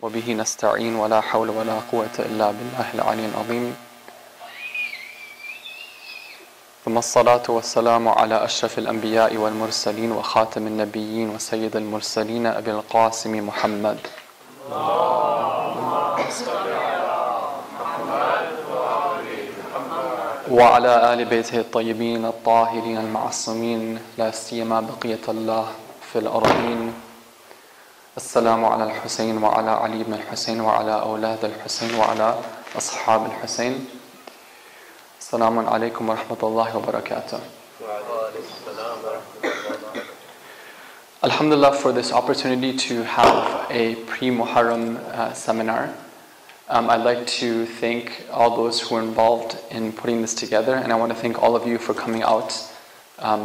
وبه نستعين ولا حول ولا قوة إلا بالله العلي العظيم ثم الصلاة والسلام على أشرف الأنبياء والمرسلين وخاتم النبيين وسيد المرسلين أبي القاسم محمد وعلى آل بيته الطيبين الطاهرين المعصومين لا سيما بقية الله في الأرضين. السلام على الحسين وعلى علي بن الحسين وعلى أولاد الحسين وعلى أصحاب الحسين. السلام عليكم ورحمة الله وبركاته. Alhamdulillah for this opportunity to have a pre-Muharram seminar. I'd like to thank all those who were involved in putting this together, and I want to thank all of you for coming out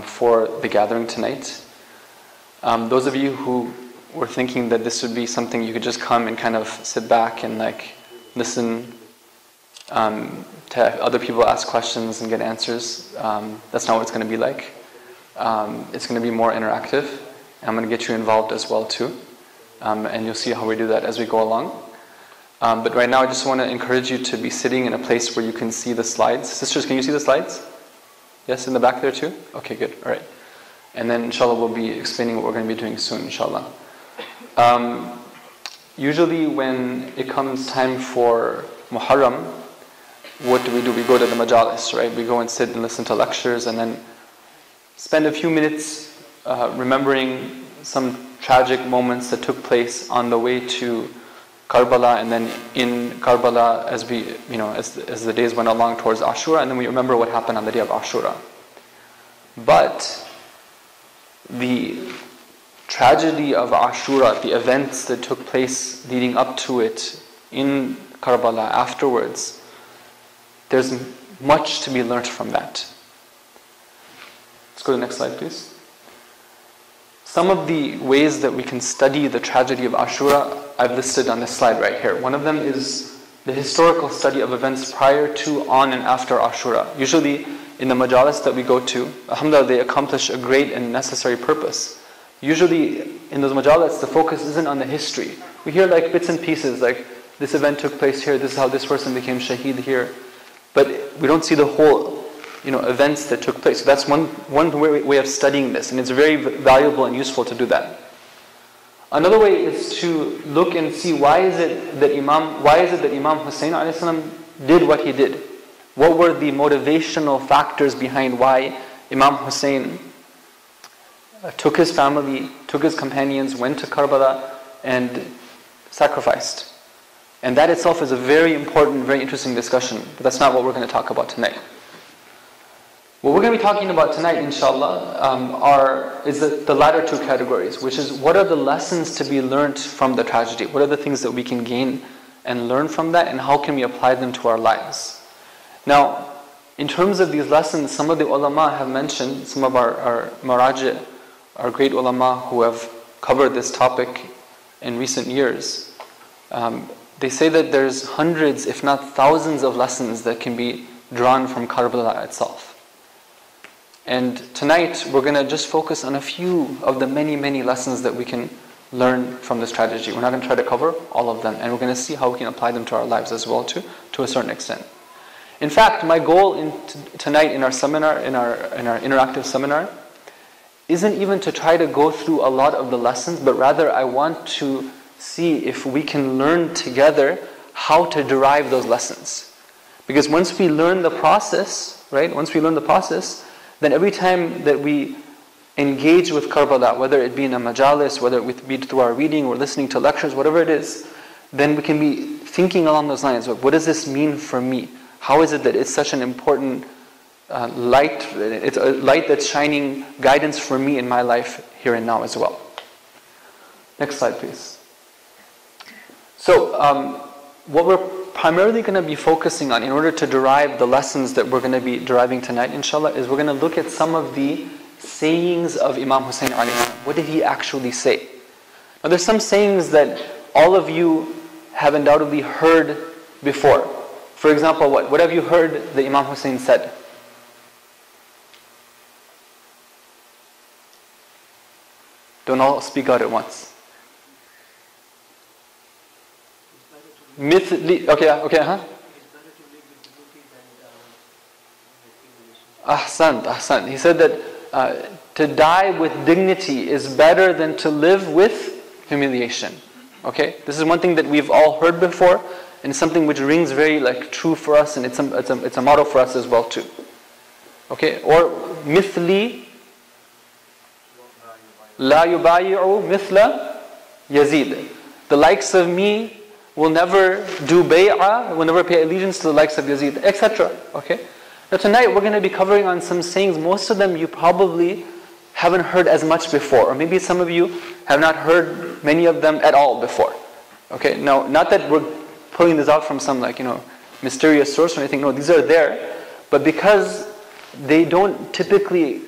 for the gathering tonight. Those of you who were thinking that this would be something you could just come and kind of sit back and listen to other people ask questions and get answers, that's not what it's going to be like. It's going to be more interactive. I'm going to get you involved as well too, and you'll see how we do that as we go along. But right now I just want to encourage you to be sitting in a place where you can see the slides. Sisters, can you see the slides? Yes, in the back there too? Okay, good. All right. And then inshallah we'll be explaining what we're going to be doing soon, inshallah. Usually when it comes time for Muharram, what do? We go to the majalis, right? We go and sit and listen to lectures and then spend a few minutes remembering some tragic moments that took place on the way to Karbala, and then in Karbala as the days went along towards Ashura, and then we remember what happened on the day of Ashura. But the tragedy of Ashura, the events that took place leading up to it in Karbala afterwards, there's much to be learnt from that. Let's go to the next slide, please. Some of the ways that we can study the tragedy of Ashura I've listed on this slide right here. One of them is the historical study of events prior to, on, and after Ashura. Usually in the majalis that we go to, alhamdulillah, they accomplish a great and necessary purpose. Usually in those majalis, the focus isn't on the history. We hear bits and pieces, like this event took place here, this is how this person became shaheed here. But we don't see the whole events that took place. So that's one way of studying this, and it's very valuable and useful to do that. Another way is to look and see why is it that Imam Hussein alayhi salam did what he did. What were the motivational factors behind why Imam Hussein took his family, took his companions, went to Karbala and sacrificed. And that itself is a very important, very interesting discussion, but that's not what we're going to talk about tonight. What we're going to be talking about tonight, inshallah, is the latter two categories, which is what are the lessons to be learned from the tragedy? What are the things that we can gain and learn from that, and how can we apply them to our lives? Now, in terms of these lessons, some of the ulama have mentioned, some of our maraji, our great ulama who have covered this topic in recent years, they say that there's hundreds, if not thousands of lessons that can be drawn from Karbala itself. And tonight we're going to just focus on a few of the many, many lessons that we can learn from this tragedy. We're not going to try to cover all of them, and we're going to see how we can apply them to our lives as well to a certain extent. In fact, my goal tonight in our seminar, in our interactive seminar, isn't even to try to go through a lot of the lessons, but rather I want to see if we can learn together how to derive those lessons. Because once we learn the process, right? Then every time that we engage with Karbala, whether it be in a majalis, whether it be through our reading or listening to lectures, whatever it is, then we can be thinking along those lines. What does this mean for me? How is it that it's such an important light? It's a light that's shining guidance for me in my life here and now as well. Next slide, please. So, what we're primarily going to be focusing on in order to derive the lessons that we're going to be deriving tonight, inshallah, is we're going to look at some of the sayings of Imam Hussein alayhi salam. What did he actually say? Now there's some sayings that all of you have undoubtedly heard before. For example, what have you heard that Imam Hussein said? Don't all speak out at once. Okay. Ahsan. He said that to die with dignity is better than to live with humiliation. Okay, this is one thing that we've all heard before, and something which rings very true for us, and it's a motto for us as well too. Okay, or mithli la yubayi'u mithla Yazid. The likes of me will never do bay'ah, will never pay allegiance to the likes of Yazid, etc. Okay. Now tonight we're going to be covering on some sayings. Most of them you probably haven't heard as much before, or maybe some of you have not heard many of them at all before. Okay. Now, not that we're pulling this out from some mysterious source or anything. No, these are there, but because they don't typically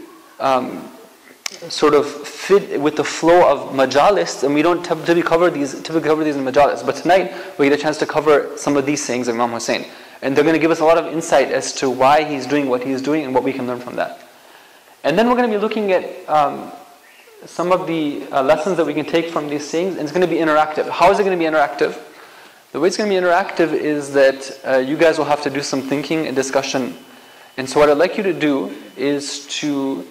sort of fit with the flow of majalis, and we don't typically cover these in majalis. But tonight we get a chance to cover some of these sayings of Imam Hussein, and they're going to give us a lot of insight as to why he's doing what he's doing and what we can learn from that. And then we're going to be looking at some of the lessons that we can take from these sayings, and it's going to be interactive. How is it going to be interactive? The way it's going to be interactive is that you guys will have to do some thinking and discussion. And so what I'd like you to do is to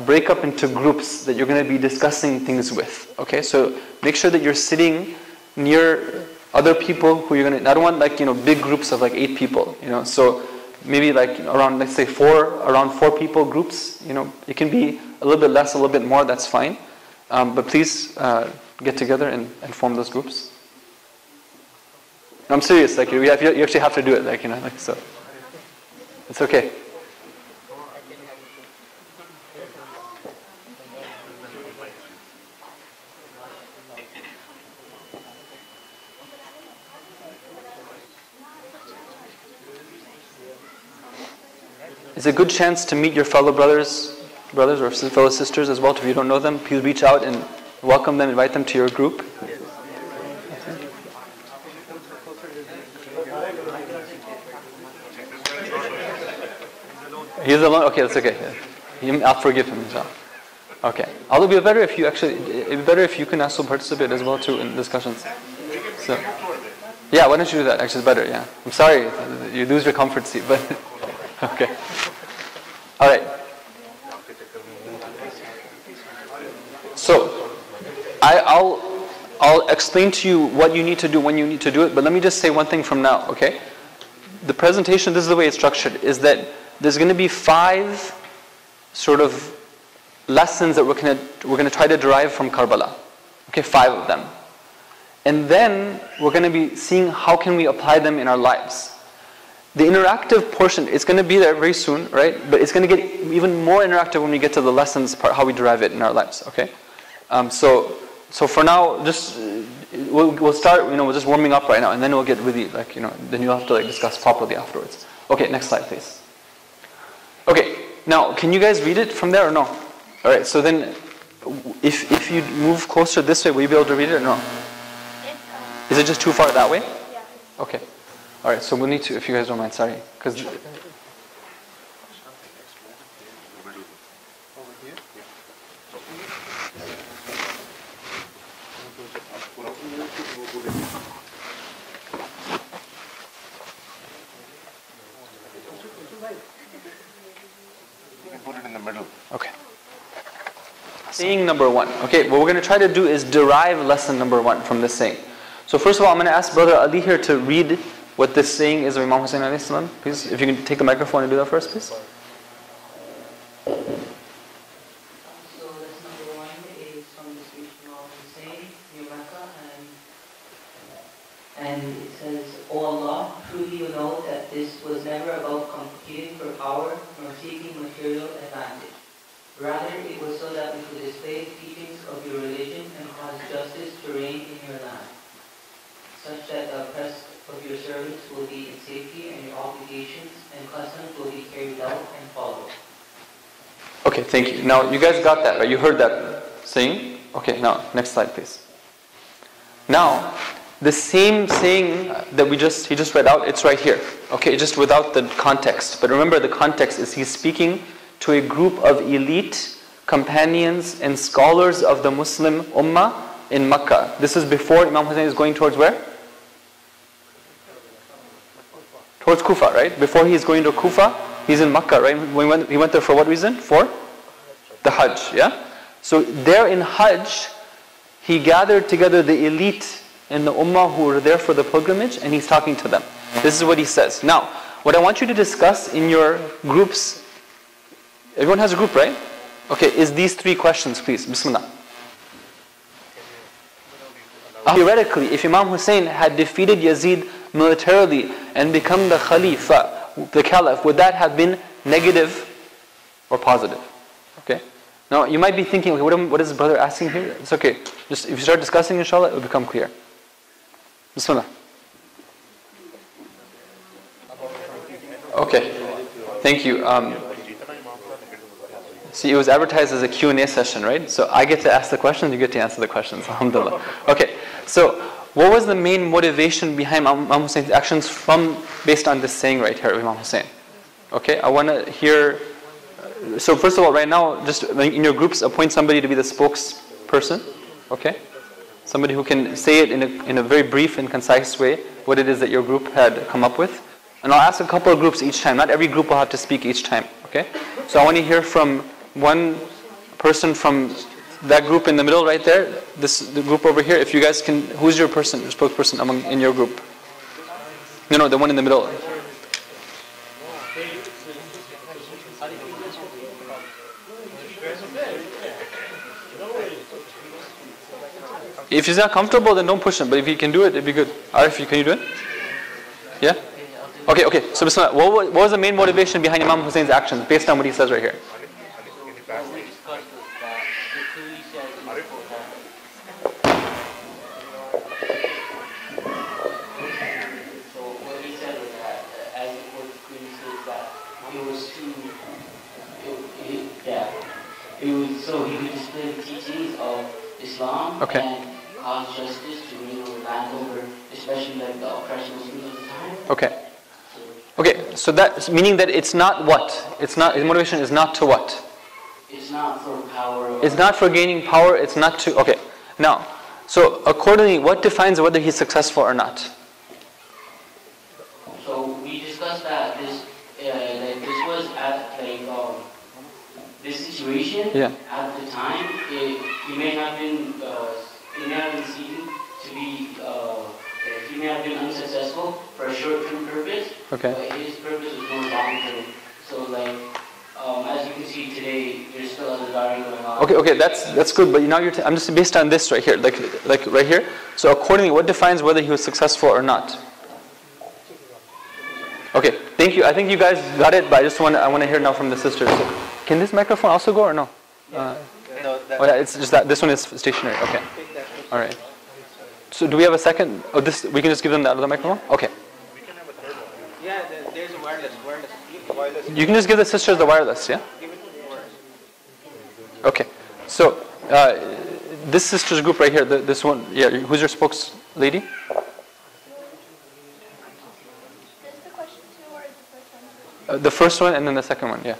break up into groups that you're going to be discussing things with. Okay, so make sure that you're sitting near other people who you're going to. I don't want big groups of 8 people. So maybe around, let's say around 4 people groups. It can be a little bit less, a little bit more. That's fine. But please get together and form those groups. I'm serious. You actually have to do it. So. It's okay. It's a good chance to meet your fellow brothers or fellow sisters as well. If you don't know them, please reach out and welcome them, invite them to your group. He's alone? Okay, that's okay. I'll forgive him, inshallah. Okay. Although it'd be better if you can also participate as well too in discussions. So, yeah, why don't you do that? Actually, it's better, yeah. I'm sorry, you lose your comfort seat, but, okay. Alright. So, I'll explain to you what you need to do when you need to do it, but let me just say one thing from now, okay? The presentation, this is the way it's structured, is that there's going to be 5 sort of lessons that we're going to try to derive from Karbala. Okay, 5 of them. And then we're going to be seeing how can we apply them in our lives. The interactive portion, it's going to be there very soon, right? But it's going to get even more interactive when we get to the lessons part, how we derive it in our lives, okay? So for now, just we'll start, we're just warming up right now, and then we'll get really then you'll have to discuss properly afterwards. Okay, next slide, please. Okay, now can you guys read it from there or no? All right, so then if you move closer this way, will you be able to read it or no? Is it just too far that way? Yeah. Okay. All right, so we'll need to, if you guys don't mind, sorry, because. Put it in the middle. Okay. Saying number 1. Okay, what we're going to try to do is derive lesson number 1 from this saying. So first of all, I'm going to ask Brother Ali here to read what this saying is of Imam Hussein alayhi salam. Please, if you can take the microphone and do that first, please. So lesson number 1 is from the speech of Imam Hussein, near Mecca, and it says, O Allah, truly you know that this was never about competing for power nor seeking material advantage. Rather, it was so that we could display the teachings of your religion and cause justice to reign in your land, such that the oppressed of your servants will be in safety and your obligations and customs will be carried out and followed. Okay, thank you. Now, you guys got that, right? You heard that saying? Okay, now, next slide, please. Now, the same saying that he just read out, it's right here. Okay, just without the context. But remember, the context is he's speaking to a group of elite companions and scholars of the Muslim Ummah in Makkah. This is before Imam Hussein is going towards where? Towards Kufa, right? Before he's going to Kufa, he's in Makkah, right? He went there for what reason? For the Hajj, yeah? So there in Hajj, he gathered together the elite in the Ummah who were there for the pilgrimage, and he's talking to them. This is what he says. Now, what I want you to discuss in your groups, everyone has a group, right? Okay, is these 3 questions, please. Bismillah. Theoretically, if Imam Hussein had defeated Yazid militarily and become the Khalifa, the Caliph, would that have been negative or positive? Okay. Now, you might be thinking, okay, what is the brother asking here? It's okay. Just if you start discussing, inshallah, it will become clear. Bismillah. Okay. Thank you. See, it was advertised as a Q&A session, right? So I get to ask the questions, you get to answer the questions. Alhamdulillah. Okay. So, what was the main motivation behind Imam Hussein's actions based on this saying right here of Imam Hussein? Okay, I want to hear. So first of all, right now, just in your groups, appoint somebody to be the spokesperson. Okay, somebody who can say it in a very brief and concise way what it is that your group had come up with. And I'll ask a couple of groups each time. Not every group will have to speak each time. Okay, so I want to hear from one person from that group in the middle right there, the group over here. If you guys can, who's your spokesperson in your group? No, the one in the middle. If he's not comfortable, then don't push him. But if he can do it, it'd be good. Arif, can you do it? Yeah? Okay. So Bismillah, what was the main motivation behind Imam Hussein's actions based on what he says right here? So he could display the teachings of Islam and cause justice to land over, especially like the oppression Muslims at the time. Okay. So that meaning that it's not what? It's not, his motivation is not to what? It's not for power. It's not for gaining power. It's not to. Okay. Now, so accordingly, what defines whether he's successful or not? So we discussed that this was at this situation at the time. He may have been seen to be. He may have been unsuccessful for a short-term purpose. Okay. But his purpose was more long-term. So as you can see today, there's still other diary going on. Okay, that's good. But now I'm just based on this right here, like right here. So accordingly, what defines whether he was successful or not? Okay, thank you. I think you guys got it, but I want to hear now from the sisters. So, can this microphone also go or no? It's just that this one is stationary. Okay. All right. So do we have a second? Oh, we can just give them the other microphone. Okay. We can have a third one. Yeah, there's a wireless. You can just give the sisters the wireless, yeah? Okay. So this sisters group right here, this one, yeah. Who's your spokes lady? Is the question 2 or is the first one? The first one and then the second one, yeah.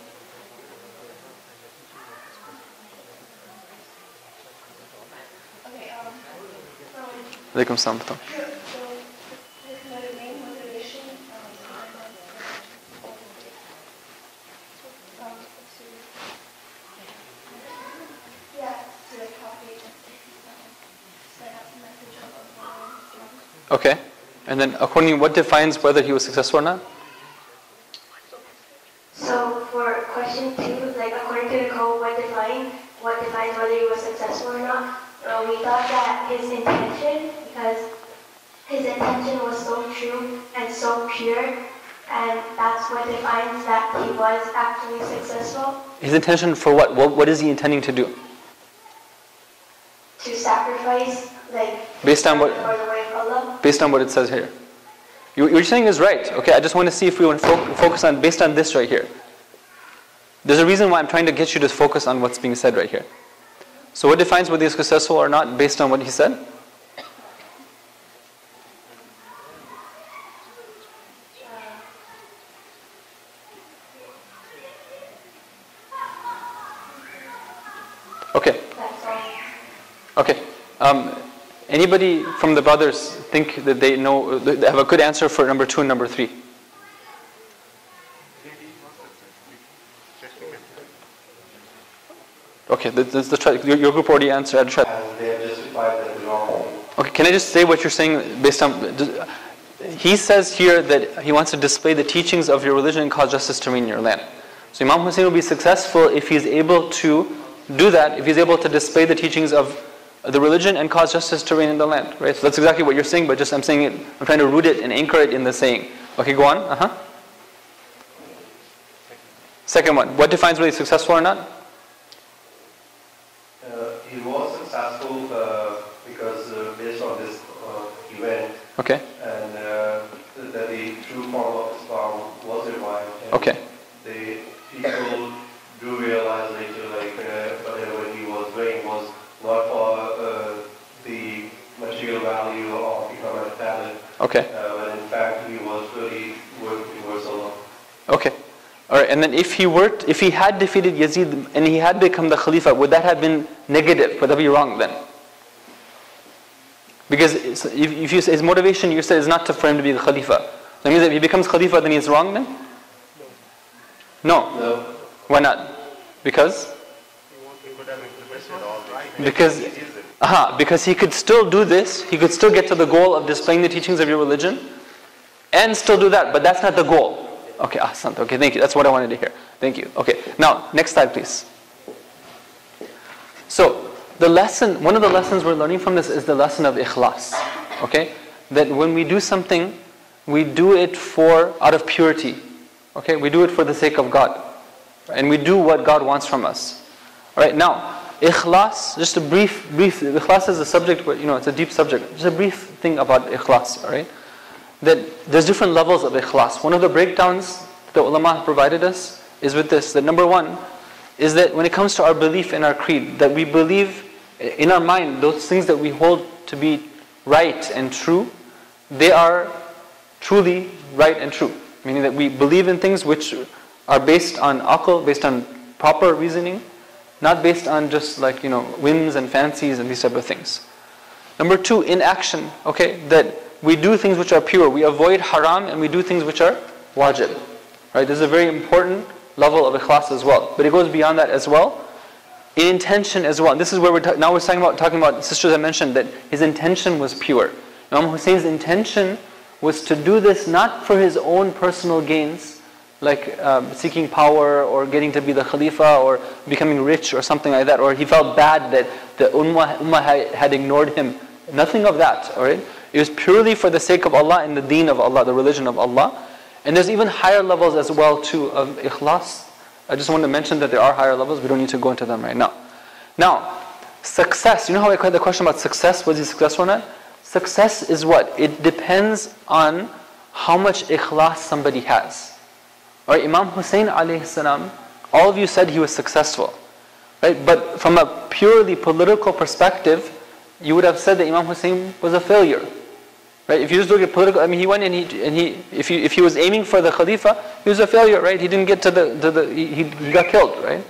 Alaikum salam. So his main motivation to copy set up the message of Okay. And then according, what defines whether he was successful or not? So for question 2, according to the code, what defines whether he was successful or not? We thought that his intention, because his intention was so true and so pure, and that's what defines that he was actually successful. His intention for what? What is he intending to do? To sacrifice, based on what? For the way of Allah. Based on what it says here. What you're saying is right. Okay, I just want to see if we want to focus on based on this right here. There's a reason why I'm trying to get you to focus on what's being said right here. So what defines whether he's successful or not based on what he said? Okay. Okay. Anybody from the brothers think that they have a good answer for number 2 and number 3? Okay, your group already answered. And they have justified that the wrong. Okay, can I just say what you're saying based on... He says here that he wants to display the teachings of your religion and cause justice to reign in your land. So Imam Hussein will be successful if he's able to do that, if he's able to display the teachings of the religion and cause justice to reign in the land. Right? So that's exactly what you're saying, but just I'm saying it, I'm trying to root it and anchor it in the saying. Okay, go on. Second one, what defines whether he's successful or not? He was successful because based on this event, okay, and that the true form of Islam was revived. Okay. The people do realize later, like whatever he was doing was not for the material value of economic talent. Okay. But in fact, he was really working towards Allah. Okay. All right, and then if he had defeated Yazid and he had become the Khalifa, would that have been negative? Would that be wrong then? Because if you say his motivation, you said is not for him to be the Khalifa. That means that if he becomes Khalifa, then he's wrong then? No. Why not? Because? Because he could still do this, he could still get to the goal of displaying the teachings of your religion and still do that, but that's not the goal. Okay, ahsant. Okay, thank you. That's what I wanted to hear. Thank you. Okay, now, next slide, please. So, one of the lessons we're learning from this is the lesson of ikhlas. Okay? That when we do something, we do it out of purity. Okay? We do it for the sake of God. And we do what God wants from us. Alright, now, ikhlas, just a brief, ikhlas is a subject where, it's a deep subject. Just a brief thing about ikhlas, alright? That there's different levels of ikhlas. One of the breakdowns the ulama have provided us is with this. That number one is that when it comes to our belief in our creed, that we believe in our mind, those things that we hold to be right and true, they are truly right and true. Meaning that we believe in things which are based on aql, based on proper reasoning, not based on just whims and fancies and these type of things. Number two, in action, okay, that we do things which are pure. We avoid haram and we do things which are wajib. Right? This is a very important level of ikhlas as well. But it goes beyond that as well. In intention as well. And this is where we're talking about sisters I mentioned that his intention was pure. Imam Hussein's intention was to do this not for his own personal gains, like seeking power or getting to be the Khalifa or becoming rich or something like that, or he felt bad that the ummah had ignored him. Nothing of that, alright? It was purely for the sake of Allah and the deen of Allah, the religion of Allah. And there's even higher levels as well too of ikhlas. I just want to mention that there are higher levels. We don't need to go into them right now. Now, success. You know how I had the question about success? Was he successful or not? Success is what? It depends on how much ikhlas somebody has. Alright, Imam Hussein alayhi salam, all of you said he was successful. Right? But from a purely political perspective, you would have said that Imam Hussein was a failure. Right? If you just look at political, he went and if he was aiming for the Khalifa, he was a failure, right? He didn't get to he got killed, right?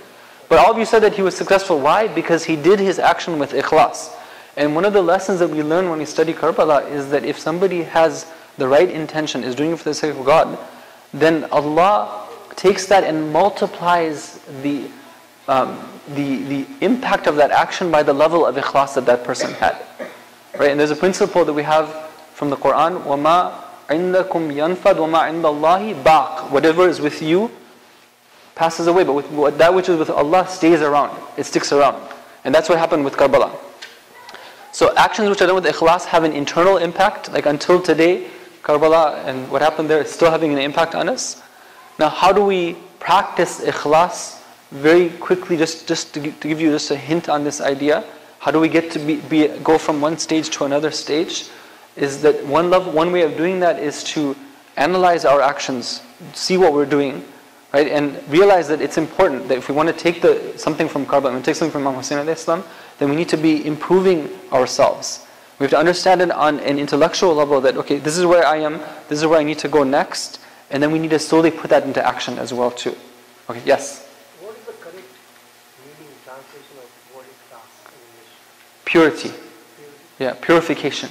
But all of you said that he was successful. Why? Because he did his action with ikhlas. And one of the lessons that we learn when we study Karbala is that if somebody has the right intention, is doing it for the sake of God, then Allah takes that and multiplies the impact of that action by the level of ikhlas that person had. Right? And there's a principle that we have from the Quran, وَمَا عِنْدَكُمْ يَنْفَدْ وَمَا عِنْدَ اللَّهِ بَاقٍ. Whatever is with you passes away, but that which is with Allah stays around. It sticks around. And that's what happened with Karbala. So actions which are done with ikhlas have an internal impact. Like until today, Karbala and what happened there is still having an impact on us. Now how do we practice ikhlas? Very quickly, just to give you just a hint on this idea, how do we get to go from one stage to another stage? Is that one way of doing that is to analyze our actions, see what we're doing, right, and realize that it's important that if we want to take something from Karbala, and take something from Imam Hussein alayhi salam, then we need to be improving ourselves. We have to understand it on an intellectual level that okay, this is where I am, this is where I need to go next, and then we need to slowly put that into action as well too. Okay, yes. Purity. Yeah, purification.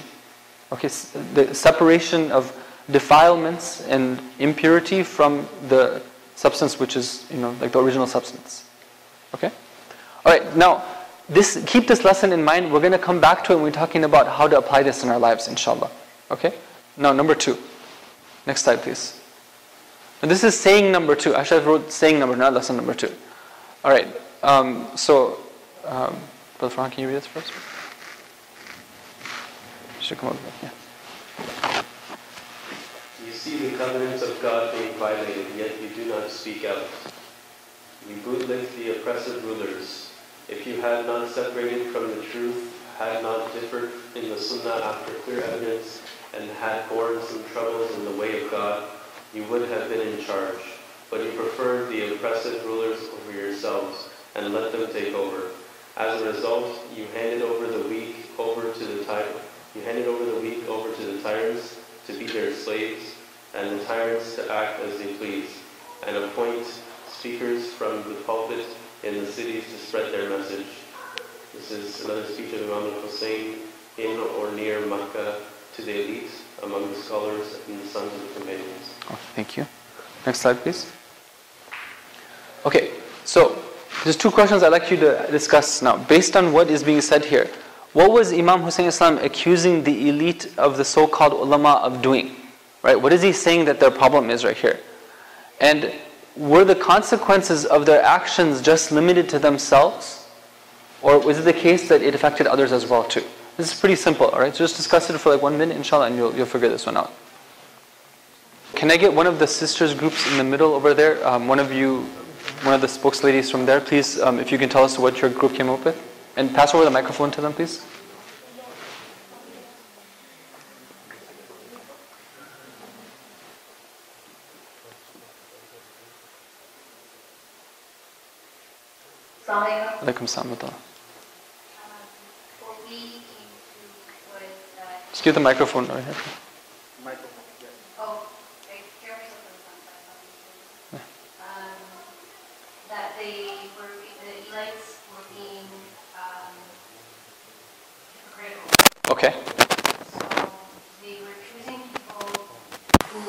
Okay, the separation of defilements and impurity from the substance which is, like the original substance. Okay? Alright, now, keep this lesson in mind. We're going to come back to it when we're talking about how to apply this in our lives, inshallah. Okay? Now, number 2. Next slide, please. And this is saying number 2. Actually, I wrote saying number, not lesson number 2. Alright, Brother Farhan, can you read this first? Should come over here. Yeah. You see the covenants of God being violated, yet you do not speak out. You bootlick the oppressive rulers. If you had not separated from the truth, had not differed in the Sunnah after clear evidence, and had borne some troubles in the way of God, you would have been in charge. But you preferred the oppressive rulers over yourselves, and let them take over. As a result, you handed over the weak over to the tyrants to be their slaves, and the tyrants to act as they please, and appoint speakers from the pulpit in the cities to spread their message. This is another speech of Imam al-Hussein in or near Makkah to the elite among the scholars and the sons of the companions. Oh, thank you. Next slide, please. Okay, so there's 2 questions I'd like you to discuss now. Based on what is being said here, what was Imam Hussein Islam accusing the elite of the so-called ulama of doing? Right? What is he saying that their problem is right here? And were the consequences of their actions just limited to themselves? Or was it the case that it affected others as well too? This is pretty simple, alright? So just discuss it for like 1 minute, inshallah, and you'll figure this one out. Can I get one of the sisters groups in the middle over there? One of the spokesladies from there, please, if you can tell us what your group came up with. And pass over the microphone to them, please. Alaikum salam. What we came to was that... Just give the microphone right here. Oh, I hear myself on the that the elites were being hypocritical. Okay. So they were choosing people who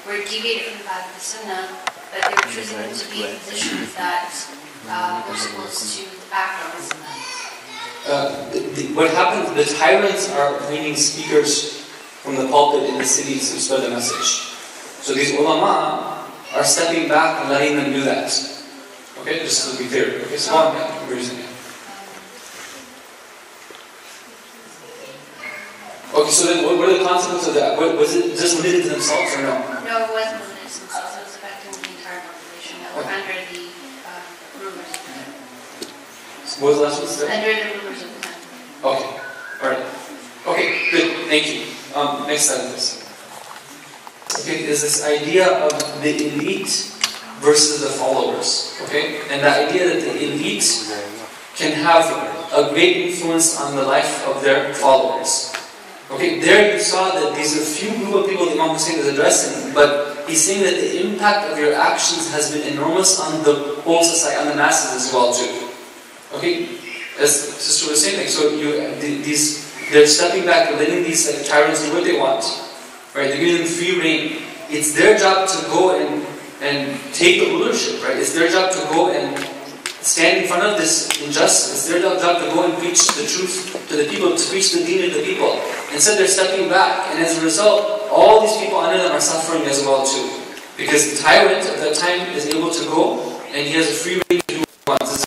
were deviated from the path of the Sunnah, but they were choosing them to be in positions that were supposed to act on the Sunnah. What happens, the tyrants are appointing speakers from the pulpit in the cities to spread the message. So these ulama are stepping back and letting them do that. Okay, just to be clear. Okay, so on, we're using it. Okay, so then what are the consequences of that? Was it just limited to themselves or no? No, it wasn't limited to themselves. It was affecting the entire population that were under the rulers of the time. So what was the last one? Under the rulers of the time. Okay, alright. Okay, good, thank you. Next slide, please. Okay, there's this idea of the elite versus the followers. Okay, and the idea that the elite can have a great influence on the life of their followers. Okay, there you saw that these are few group of people that Imam Hussein is addressing, but he's saying that the impact of your actions has been enormous on the whole society, on the masses as well too. Okay, as Sister was saying, like, so they're stepping back and letting these tyrants do what they want. Right? They're giving them free reign. It's their job to go and take the rulership, right? It's their job to go and stand in front of this injustice. It's their job to go and preach the truth to the people, to preach the deen to the people. Instead, they're stepping back, and as a result, all these people under them are suffering as well too. Because the tyrant at that time is able to go, and he has a free reign to do what he wants.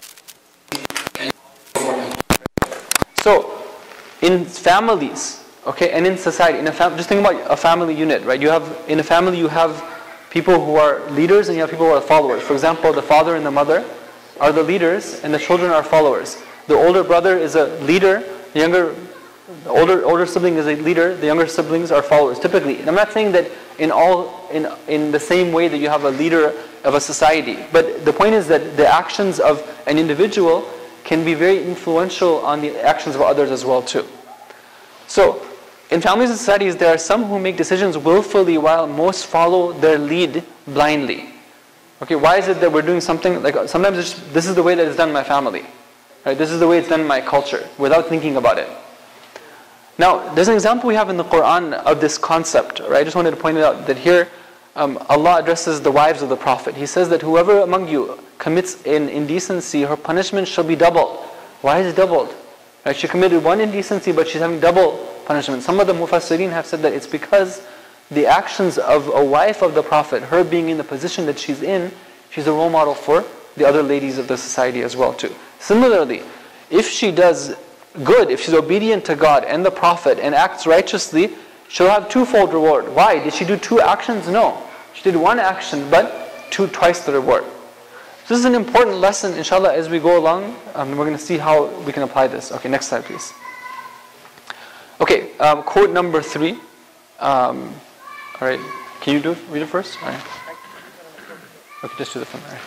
So, in families, okay, and in society, just think about a family unit, right? In a family you have people who are leaders and you have people who are followers. For example, the father and the mother are the leaders and the children are followers. The older brother is a leader, the older sibling is a leader, the younger siblings are followers, typically. And I'm not saying that in the same way that you have a leader of a society, but the point is that the actions of an individual can be very influential on the actions of others as well too. So, in families and societies, there are some who make decisions willfully while most follow their lead blindly. Okay, why is it that we're doing something, like sometimes this is the way that it's done in my family. Right? This is the way it's done in my culture, without thinking about it. Now, there's an example we have in the Quran of this concept. Right? I just wanted to point it out that here, Allah addresses the wives of the Prophet. He says that whoever among you commits an indecency, her punishment shall be doubled. Why is it doubled? Right? She committed one indecency, but she's having double punishment. Some of the Mufassirin have said that it's because the actions of a wife of the Prophet, her being in the position that she's in, she's a role model for the other ladies of the society as well too. Similarly, if she does good, if she's obedient to God and the Prophet and acts righteously, she'll have twofold reward. Why? Did she do two actions? No. She did one action, but twice the reward. So this is an important lesson, inshallah, as we go along. We're going to see how we can apply this. Okay, next slide, please. Okay, quote number 3. All right, can you read it first? All right. Okay, just do the front. All right.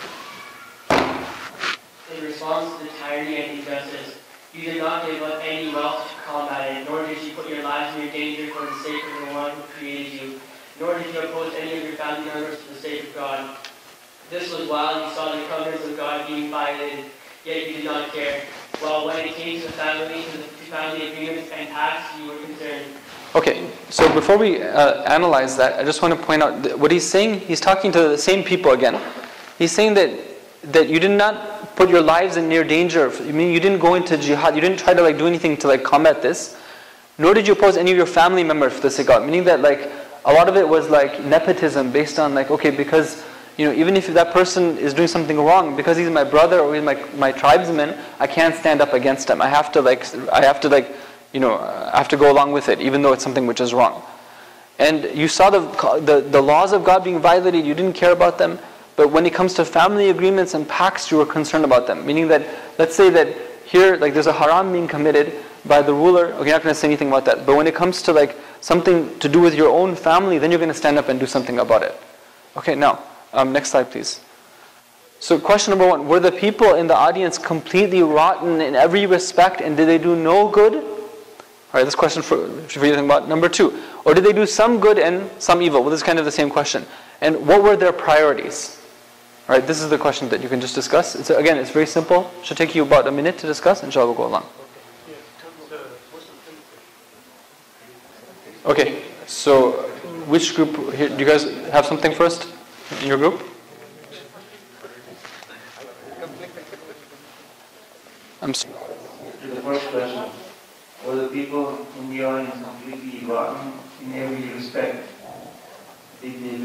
In response to the tyranny and injustice, you did not give up any wealth to combat it, nor did you put your lives in danger for the sake of the one who created you, nor did you oppose any of your family members for the sake of God. This was while you saw the covenants of God being violated, yet you did not care. While when it came to family agreements and acts, you were concerned. Okay, so before we analyze that, I just want to point out that what he's saying. He's talking to the same people again. He's saying that you did not put your lives in near danger. I mean, you didn't go into jihad. You didn't try to do anything to combat this. Nor did you oppose any of your family members for the sake of God. Meaning that a lot of it was nepotism based on okay, because even if that person is doing something wrong, because he's my brother or he's my tribesman, I can't stand up against him. I have to go along with it, even though it's something which is wrong. And you saw the laws of God being violated. You didn't care about them. But when it comes to family agreements and pacts, you were concerned about them. Meaning that, let's say that here, there's a haram being committed by the ruler. Okay, you're not going to say anything about that. But when it comes to something to do with your own family, then you're going to stand up and do something about it. Okay, now, next slide, please. So question number 1, were the people in the audience completely rotten in every respect, and did they do no good? All right, this question for you to think about. Number 2, or did they do some good and some evil? Well, this is kind of the same question. And what were their priorities? All right, this is the question that you can just discuss. Again, it's very simple. It should take you about a minute to discuss, inshallah, we'll go along. Okay, so which group here? Do you guys have something first in your group? I'm sorry. To the first question, were the people in the audience completely rotten in every respect? Did they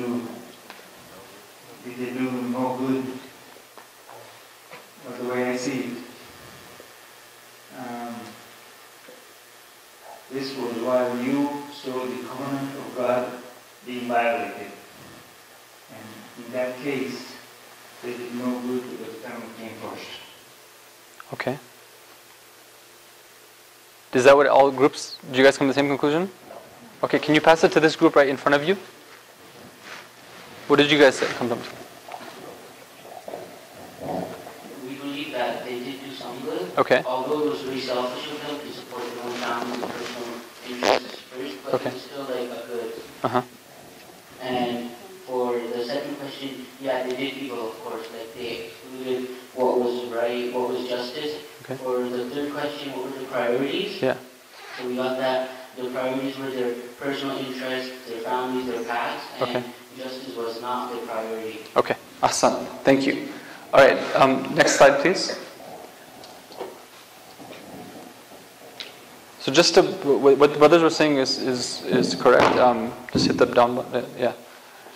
do no good? Or the way I see it, this was while you saw the covenant of God being violated. And in that case, they did no good because the family came first. Okay. Is that what all groups, do you guys come to the same conclusion? Okay, can you pass it to this group right in front of you? What did you guys say? Come to me. We believe that they did do some good. Okay. Although it was really selfish of them to support their own family and personal interests first, but it was still a good. And for the second question, yeah, they did evil, of course. They excluded what was right, what was justice. Okay. For the third question, what were the priorities? Yeah. So we got that the priorities were their personal interests, their families, their paths, and justice was not their priority. Okay, Ahsan, thank you. All right, next slide, please. So just to, what brothers were saying is correct. Just hit the down button. Yeah.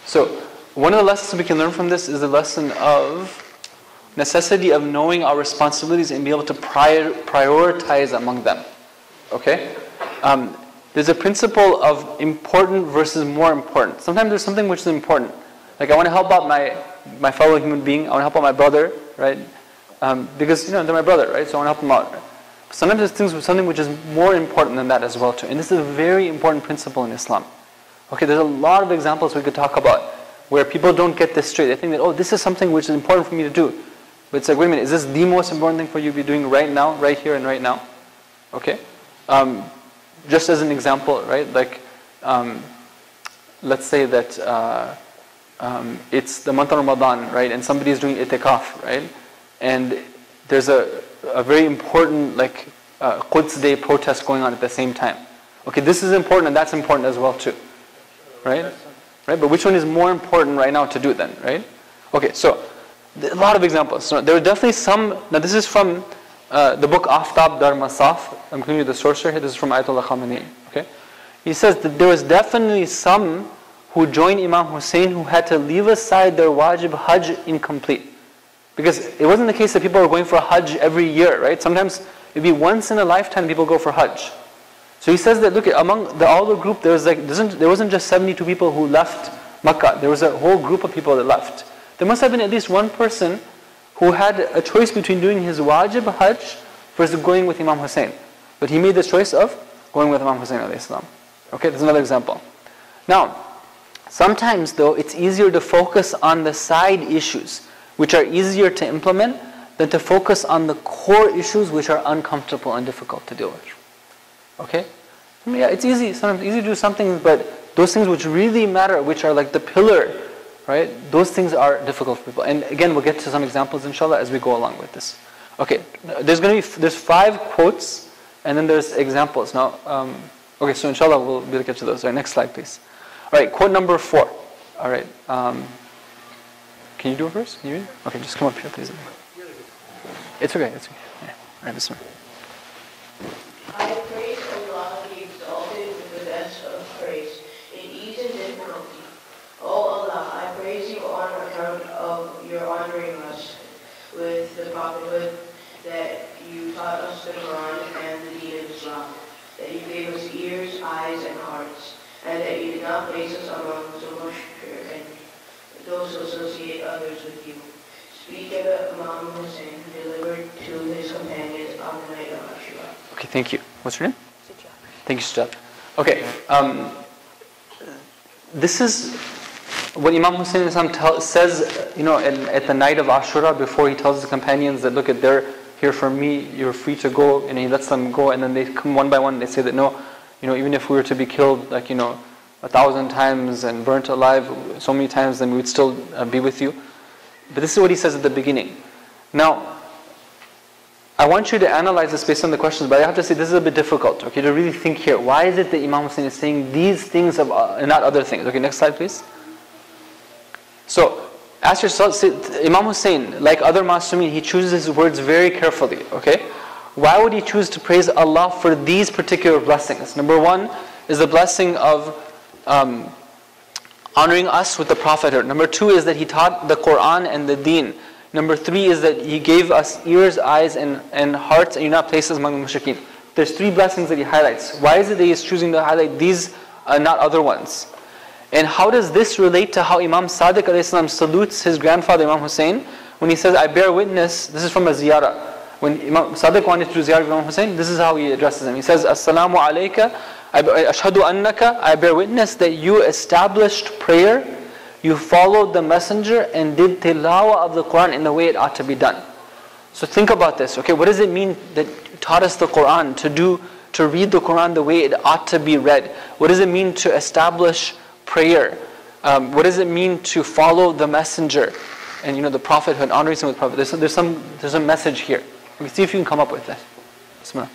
So one of the lessons we can learn from this is the lesson of necessity of knowing our responsibilities and be able to prioritize among them. Okay? There's a principle of important versus more important. Sometimes there's something which is important. I want to help out my fellow human being. I want to help out my brother, right? Because they're my brother, right? So I want to help them out. Sometimes there's something which is more important than that as well too. And this is a very important principle in Islam. Okay, there's a lot of examples we could talk about where people don't get this straight. They think that, this is something which is important for me to do. But it's wait a minute, is this the most important thing for you to be doing right now, right here and right now? Okay? Just as an example, right? Let's say that it's the month of Ramadan, right? And somebody is doing itikaf, right? And there's a very important Quds Day protest going on at the same time. Okay, this is important and that's important as well too, right? right? But which one is more important right now to do then, right? Okay, so a lot of examples. So there are definitely some. Now this is from the book Aftab Dar Masaf. I'm giving you the source here. This is from Ayatollah Khamenei. Okay, he says that there was definitely some who joined Imam Hussein who had to leave aside their wajib Hajj incomplete, because it wasn't the case that people were going for Hajj every year, right? Sometimes it'd be once in a lifetime people go for Hajj. So he says that look, among all the group, there wasn't just 72 people who left Makkah. There was a whole group of people that left. There must have been at least one person who had a choice between doing his wajib Hajj versus going with Imam Hussein. But he made the choice of going with Imam Hussein alayhi salam. Okay, there's another example. Now, sometimes though, it's easier to focus on the side issues, which are easier to implement, than to focus on the core issues which are uncomfortable and difficult to deal with. Okay? I mean, yeah, it's easy. Sometimes easy to do something, but those things which really matter, which are like the pillar, right? Those things are difficult for people. And again, we'll get to some examples, inshallah, as we go along with this. Okay, there's 5 quotes, and then there's examples. Now, okay, so inshallah we'll be able to get to those. All right, next slide, please. All right, quote number 4. All right, can you do it first? Can you read it? Okay, just come up here, please. It's okay. It's okay. Yeah. All right, this one. I praise Allah, the exalted with the best of praise, in ease and difficulty. O Allah, I praise you on account of your honoring us with the prophethood, that you taught us the Quran and the Deen of Islam, that you gave us ears, eyes, and hearts, and that you did not place us among so much and those who associate others with you. Speak of Imam Hussein, delivered to his companions on the night of Ashura. Okay, thank you. What's your name? Sujat. Thank you, Sujat. Okay, this is what Imam Hussein says, you know, at the night of Ashura, before he tells his companions that, look, they're here for me, you're free to go, and he lets them go, and then they come one by one, they say that, no, you know, even if we were to be killed, like, you know, 1,000 times and burnt alive so many times, then we would still be with you. But this is what he says at the beginning. Now, I want you to analyze this based on the questions, but I have to say this is a bit difficult, okay, to really think here. Why is it that Imam Hussein is saying these things and not other things? Okay, next slide, please. So, ask yourself, Imam Hussein, like other Masumeen, he chooses his words very carefully, okay? Why would he choose to praise Allah for these particular blessings? Number 1 is the blessing of honoring us with the prophethood. Number 2 is that he taught the Quran and the Deen. Number 3 is that he gave us ears, eyes, and hearts, and you're not placed among the mushrikeen. There's 3 blessings that he highlights. Why is it that he is choosing to highlight these, not other ones? And how does this relate to how Imam Sadiq a.s. salutes his grandfather Imam Hussein when he says, I bear witness, this is from a ziyarah. When Imam Sadiq wanted to do ziyarah of Imam Hussein, this is how he addresses him. He says, Assalamu alayka, ashhadu annaka, I bear witness that you established prayer, you followed the messenger, and did tilawah of the Quran in the way it ought to be done. So think about this, okay? What does it mean that you taught us the Quran, to read the Quran the way it ought to be read? What does it mean to establish prayer? What does it mean to follow the messenger and, you know, the prophethood, honoring him with prophet? There's a message here. Okay, see if you can come up with that. Bismillah.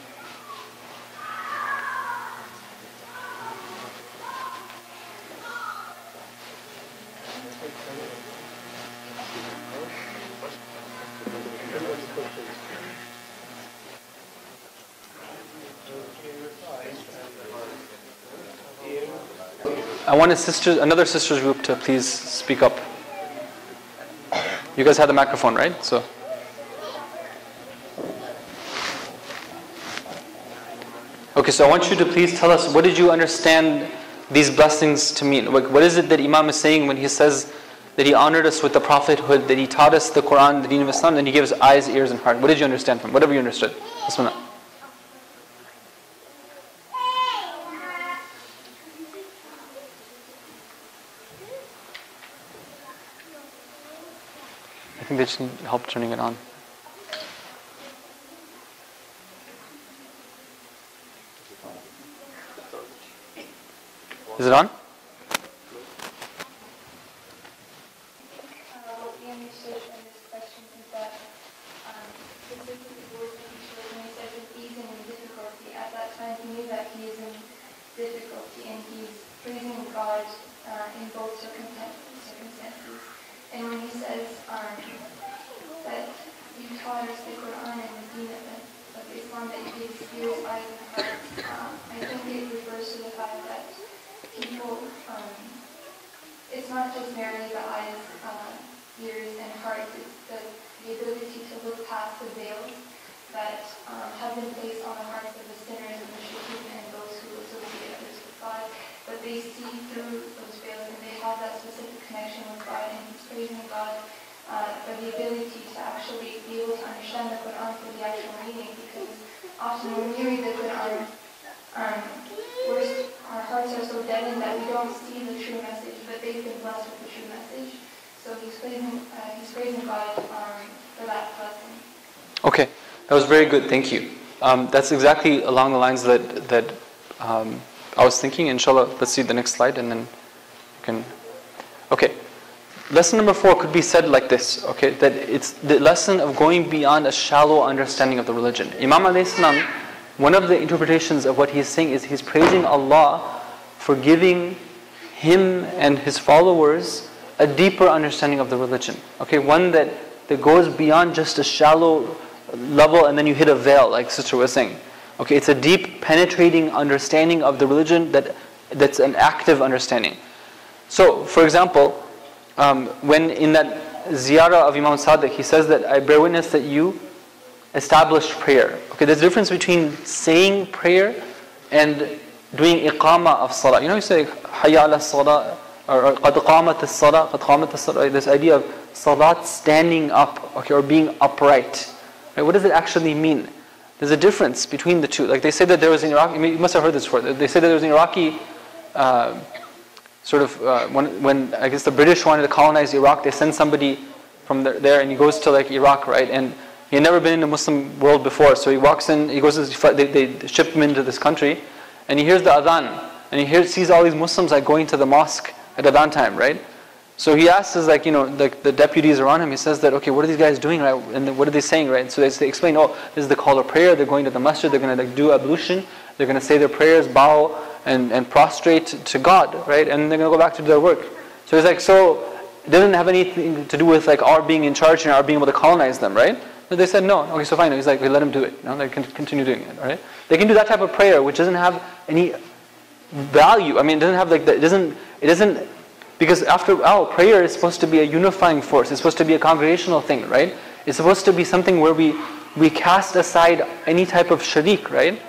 I want another sisters group to please speak up. You guys have the microphone, right? So. Okay, so I want you to please tell us, what did you understand these blessings to mean? What is it that Imam is saying when he says that he honored us with the prophethood, that he taught us the Quran, the Deen of Islam, and he gave us eyes, ears, and heart? What did you understand from him? Whatever you understood. Bismillah. I think they just need help turning it on. Is it on? What we understood from this question is that specifically the words that he chose when he says with ease and in difficulty, at that time he knew that he is in difficulty and he's praising God in both parts of the Quran and the deen of Islam that gives ears, eyes, and hearts. I think it refers to the fact that people, it's not just merely the eyes, ears, and hearts, it's the ability to look past the veils that have been placed on the hearts of the sinners and the shaitan and those who associate others with God. But they see through those veils and they have that specific connection with God, and he's praising God for the ability to actually be able to understand the Quran for the actual meaning, because often when we read the Quran, our hearts are so deadened that we don't see the true message, but they've been blessed with the true message. So he's praising God for that blessing. Okay, that was very good. Thank you. That's exactly along the lines that I was thinking. Inshallah, let's see the next slide, and then you can. Okay, lesson number 4 could be said like this. Okay, that it's the lesson of going beyond a shallow understanding of the religion. Imam alayhi salam, one of the interpretations of what he's saying is he's praising Allah for giving him and his followers a deeper understanding of the religion. Okay, one that goes beyond just a shallow level and then you hit a veil, like Sister was saying. Okay, it's a deep, penetrating understanding of the religion that's an active understanding. So, for example, when in that ziyarah of Imam Sadiq, he says that I bear witness that you established prayer. Okay, there's a difference between saying prayer and doing iqamah of salah. You know, you say hayya ala salah, or qad qamat as-salah, qad qamat as-salah. This idea of salat standing up, okay, or being upright. Right? What does it actually mean? There's a difference between the two. Like they say that there was in Iraq. You must have heard this before. They say that there was an Iraqi when I guess the British wanted to colonize Iraq, they send somebody from there, and he goes to like Iraq, right? And he had never been in the Muslim world before, so he walks in. He goes. They ship him into this country, and he hears the adhan, and he sees all these Muslims like going to the mosque at adhan time, right? So he asks, like, you know, the deputies around him. He says that, okay, what are these guys doing, right? And what are they saying, right? So they explain, oh, this is the call of prayer. They're going to the masjid. They're going to like do ablution. They're going to say their prayers, bow and prostrate to God, right? And they're going to go back to their work. So he's like, so it doesn't have anything to do with like our being in charge and our being able to colonize them, right? But they said no. Okay, so fine. He's like, we let them do it. You know, they can continue doing it, right? They can do that type of prayer, which doesn't have any value. I mean, it doesn't have like it doesn't. Because after all, prayer is supposed to be a unifying force. It's supposed to be a congregational thing, right? It's supposed to be something where we cast aside any type of sharik, right?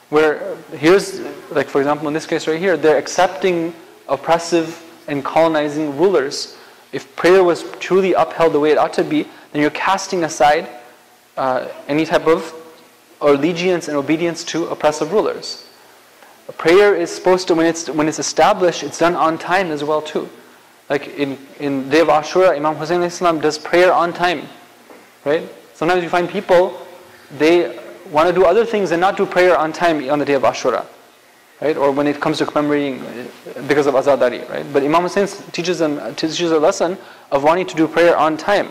Where here's, like for example in this case right here, they're accepting oppressive and colonizing rulers. If prayer was truly upheld the way it ought to be, then you're casting aside any type of allegiance and obedience to oppressive rulers. Prayer is supposed to, when it's established, it's done on time as well too. Like in Day of Ashura, Imam Hussein Islam does prayer on time, right? Sometimes you find people, they want to do other things and not do prayer on time on the Day of Ashura, right? Or when it comes to commemorating because of Azadari, right? But Imam Hussein teaches a lesson of wanting to do prayer on time,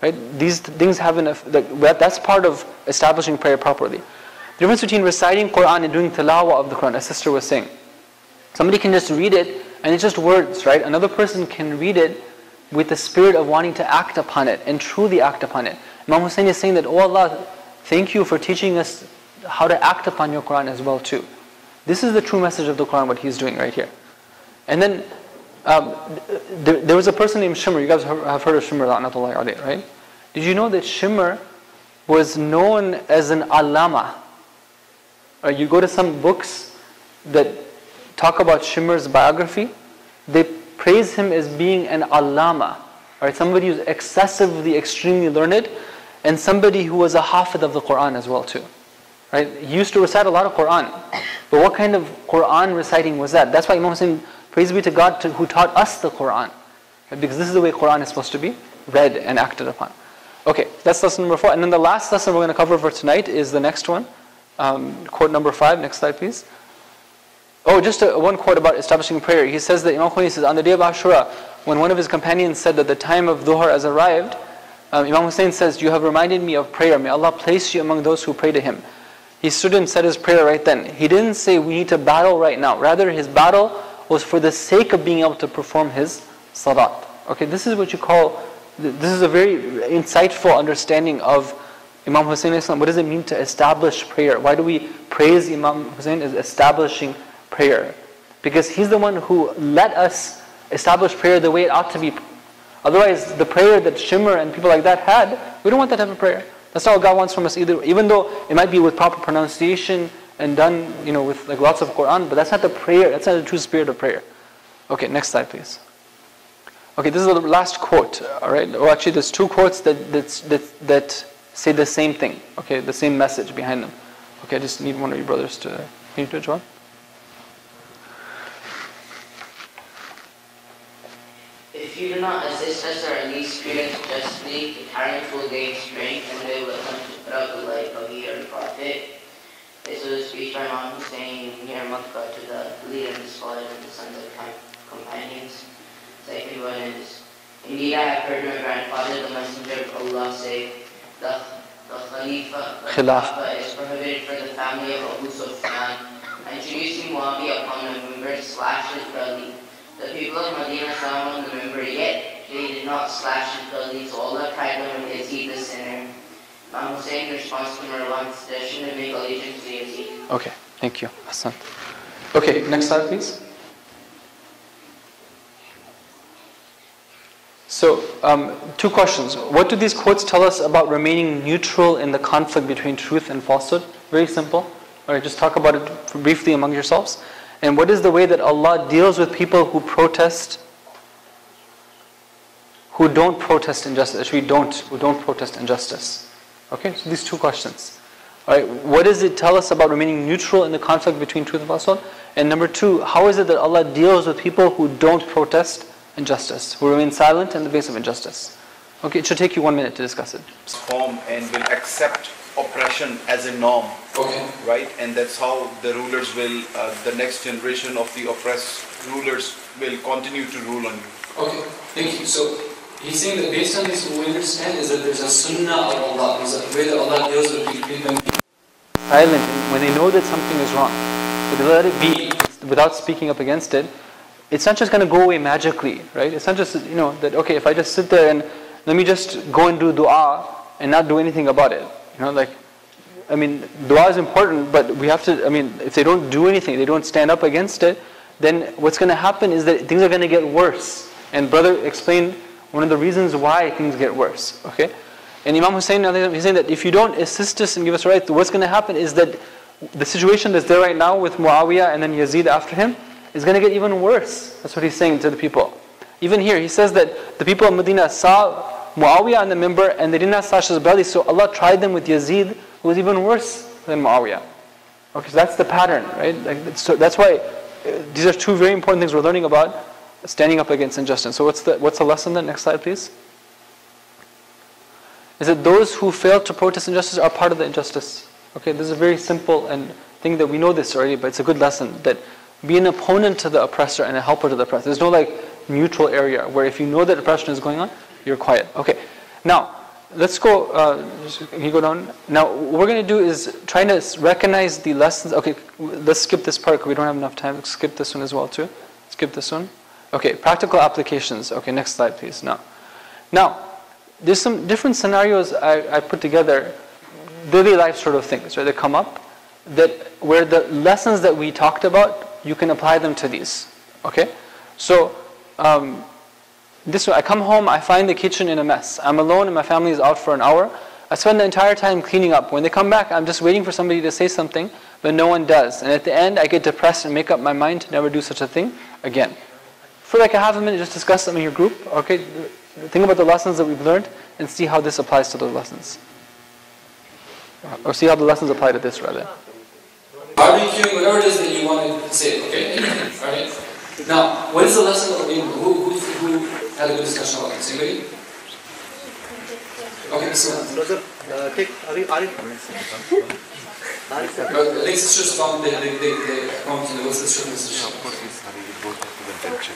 right? These things have that's part of establishing prayer properly. The difference between reciting Quran and doing tilawah of the Quran, as sister was saying. Somebody can just read it and it's just words, right? Another person can read it with the spirit of wanting to act upon it and truly act upon it. Imam Hussein is saying that, oh Allah, thank you for teaching us how to act upon your Quran as well too. This is the true message of the Quran, what he's doing right here. And then there was a person named Shimr. You guys have heard of Shimr, la'natullahi alayhi, right? Did you know that Shimr was known as an allama? You go to some books that talk about Shimr's biography, they praise him as being an allama, right? Somebody who's excessively, extremely learned, and somebody who was a hafid of the Quran as well too, right? He used to recite a lot of Quran, but what kind of Quran reciting was that? That's why Imam Hussein, praise be to God who taught us the Quran, right? Because this is the way Quran is supposed to be read and acted upon. Okay, that's lesson number 4, and then the last lesson we're going to cover for tonight is the next one. Quote number 5, next slide please. Oh, just one quote about establishing prayer. He says that Imam Khomeini says, on the day of Ashura, when one of his companions said that the time of Dhuhr has arrived, Imam Hussein says, you have reminded me of prayer. May Allah place you among those who pray to Him. He stood and said his prayer right then. He didn't say we need to battle right now. Rather, his battle was for the sake of being able to perform his salat. Okay, this is what you call, this is a very insightful understanding of Imam Hussein, what does it mean to establish prayer? Why do we praise Imam Hussein as establishing prayer? Because he's the one who let us establish prayer the way it ought to be. Otherwise, the prayer that Shimr and people like that had, we don't want that type of prayer. That's not what God wants from us either. Even though it might be with proper pronunciation and done, with like lots of Quran, but that's not the prayer. That's not the true spirit of prayer. Okay, next slide, please. Okay, this is the last quote. All right. Well, actually, there's two quotes that say the same thing. Okay, the same message behind them. Okay, I just need one of you brothers to. Can you do it, Joel? If you do not assist us or at least treat us justly, the tyrants will gain strength and they will attempt to put out the light of your prophet. This was a speech by Imam Hussein near Makkah to the leader and the scholars and the sons of companions. Second one is, indeed I have heard my grandfather, the messenger of Allah, say, the Khilafah is prohibited for the family of Abu Sufyan. Introducing Muawiyah upon the member slashed his belly. The people of Medina saw him on the member, yet they did not slash his belly, so Allah tried them with Yazid the sinner. Imam Hussein responds to Marwan's suggestion to make allegiance to Yazid. Okay, thank you. Hassan. Okay, next slide, please. So, two questions. What do these quotes tell us about remaining neutral in the conflict between truth and falsehood? Very simple. All right, just talk about it briefly among yourselves. And what is the way that Allah deals with people who don't protest injustice? Actually, who don't protest injustice. Okay, so these two questions. All right, what does it tell us about remaining neutral in the conflict between truth and falsehood? And number two, how is it that Allah deals with people who don't protest injustice, who remain silent in the face of injustice? Okay, it should take you 1 minute to discuss it. Form and will accept oppression as a norm. Okay. Right? And that's how the rulers will, the next generation of the oppressed rulers will continue to rule on you. Okay, thank you. So he's saying that based on this, what we understand is that there's a sunnah of Allah. There's a way that Allah deals with people. Silent when they know that something is wrong, but they let it be without speaking up against it. It's not just going to go away magically, right? It's not just, that, okay, if I just sit there and let me just go and do dua and not do anything about it. Dua is important, but we have to, if they don't do anything, they don't stand up against it, then what's going to happen is that things are going to get worse. And brother explained one of the reasons why things get worse, okay? And Imam Hussein, he's saying that if you don't assist us and give us right, what's going to happen is that the situation that's there right now with Muawiyah and then Yazid after him is going to get even worse. That's what he's saying to the people. Even here, he says that the people of Medina saw Muawiyah on the minbar and they did not slash his belly, so Allah tried them with Yazid, who was even worse than Muawiyah. Okay, so that's the pattern, right? So that's why these are two very important things we're learning about standing up against injustice. So what's the lesson then? Next slide, please. Is that those who fail to protest injustice are part of the injustice. Okay, this is a very simple and thing that we know this already, but it's a good lesson that be an opponent to the oppressor and a helper to the oppressor. There's no neutral area where if you know that oppression is going on, you're quiet. Okay, now let's go. Can you go down? Now what we're going to do is trying to recognize the lessons. Okay, let's skip this part because we don't have enough time. Let's skip this one as well too. Skip this one. Okay, practical applications. Okay, next slide, please. Now, there's some different scenarios I put together, daily life sort of things, right? That come up where the lessons that we talked about, you can apply them to these. Okay, so. This way, I come home, I find the kitchen in a mess. I'm alone and my family is out for an hour. I spend the entire time cleaning up. When they come back, I'm just waiting for somebody to say something, but no one does. And at the end, I get depressed and make up my mind to never do such a thing again. For a half a minute, just discuss them in your group. Okay, think about the lessons that we've learned and see how this applies to those lessons. Or see how the lessons apply to this rather. Barbecuing, whatever it is that you want to say, okay? Alright? Now, what is the lesson of who had a good discussion about this? Anybody? Okay, so brother, take Arif. Next sisters found they come to the what's the sister? Of course, it's both of them tension.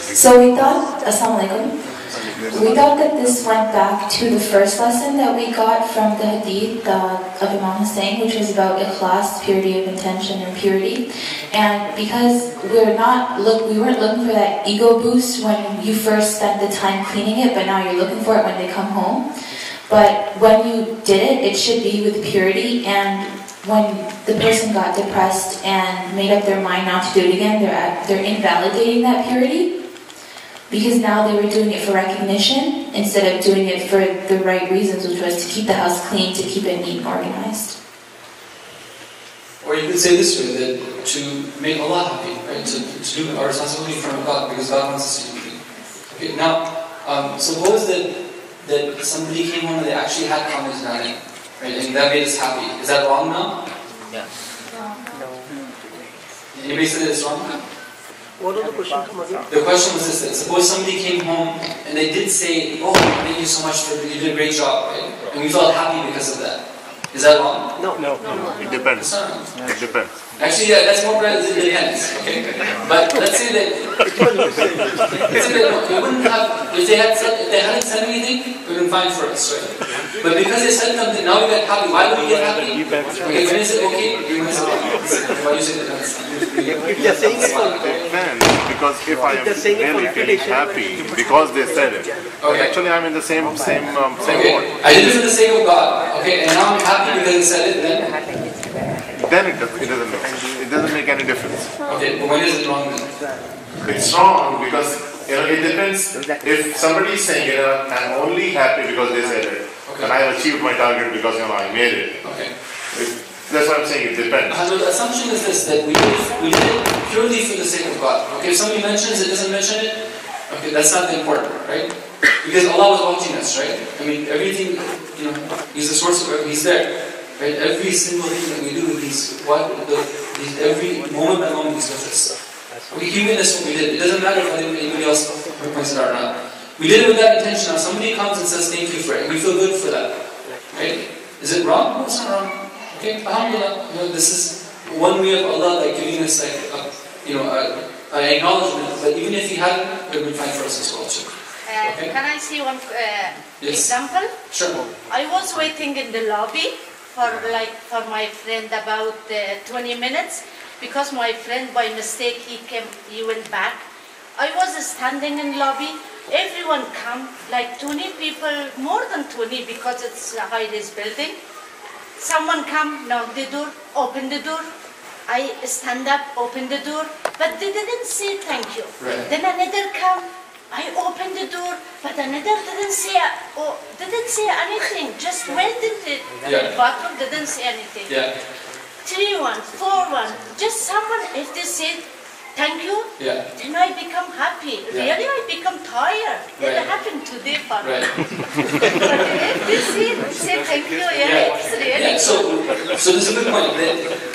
So we thought, Assalamu alaikum. We thought that this went back to the first lesson that we got from the hadith of Imam Hussein, which was about ikhlas, purity of intention and purity. And because we weren't looking for that ego boost when you first spent the time cleaning it, but now you're looking for it when they come home. But when you did it, it should be with purity, and when the person got depressed and made up their mind not to do it again, they're invalidating that purity. Because now they were doing it for recognition instead of doing it for the right reasons, which was to keep the house clean, to keep it neat and organized. Or you could say this way, that to make Allah happy, right? To do our responsibility in front of God, because God wants us to be clean. Okay, now, suppose that somebody came home and they actually had comments on it, right? And that made us happy. Is that wrong now? Yeah. Anybody said it's wrong? What was the question? The question was this: that suppose somebody came home and they did say, "Oh, thank you so much you did a great job," right? And we felt happy because of that. Is that wrong? No. It depends. It depends. Actually, yeah, that's more it depends. Okay, but let's say that we wouldn't have if they hadn't said anything, it would have been fine for us, right? But because they said something, now we get happy. Why would we get happy? Okay, when is it okay? When is it wrong? Why you say that? If they're saying it for because if I am really feeling happy because they said it, actually I'm in the same mode. I did it for the sake of God. Okay, and now I'm happy because they said it. Then it doesn't make any difference. Okay, but when is it wrong then? It's wrong because it depends. If somebody is saying I'm only happy because they said it, and I have achieved my target because I made it. Okay. That's what I'm saying. It depends. The assumption is this: that we did it purely for the sake of God. Okay, if somebody mentions it, doesn't mention it, okay, that's not the important, right? Because Allah was watching us, right? I mean, everything, He's the source of everything. He's there. Right? Every single thing that we do, every moment by moment He's with us. We keep this what we did. It doesn't matter if anybody else points it out or not. We did it with that intention. Now somebody comes and says thank you for it, and we feel good for that. Right? Is it wrong? No, it's not wrong. Okay, alhamdulillah. This is one way of Allah giving us an acknowledgement. But even if He hadn't, it would be fine for us as well too. Okay. Can I see one example? Sure. I was waiting in the lobby for my friend about 20 minutes because my friend by mistake he went back. I was standing in lobby. Everyone come, like 20 people, more than 20 because it's a high-rise building. Someone come, knock the door, open the door. I stand up, open the door, but they didn't say thank you. Right. Then another come. I opened the door, but another didn't say anything. Just went into the bathroom, didn't say anything. 3-1, 4-1, just someone. If they say thank you, then I become happy. Really, I become tired. It happened today for me. But if they say thank you, it's really. So this is a good point.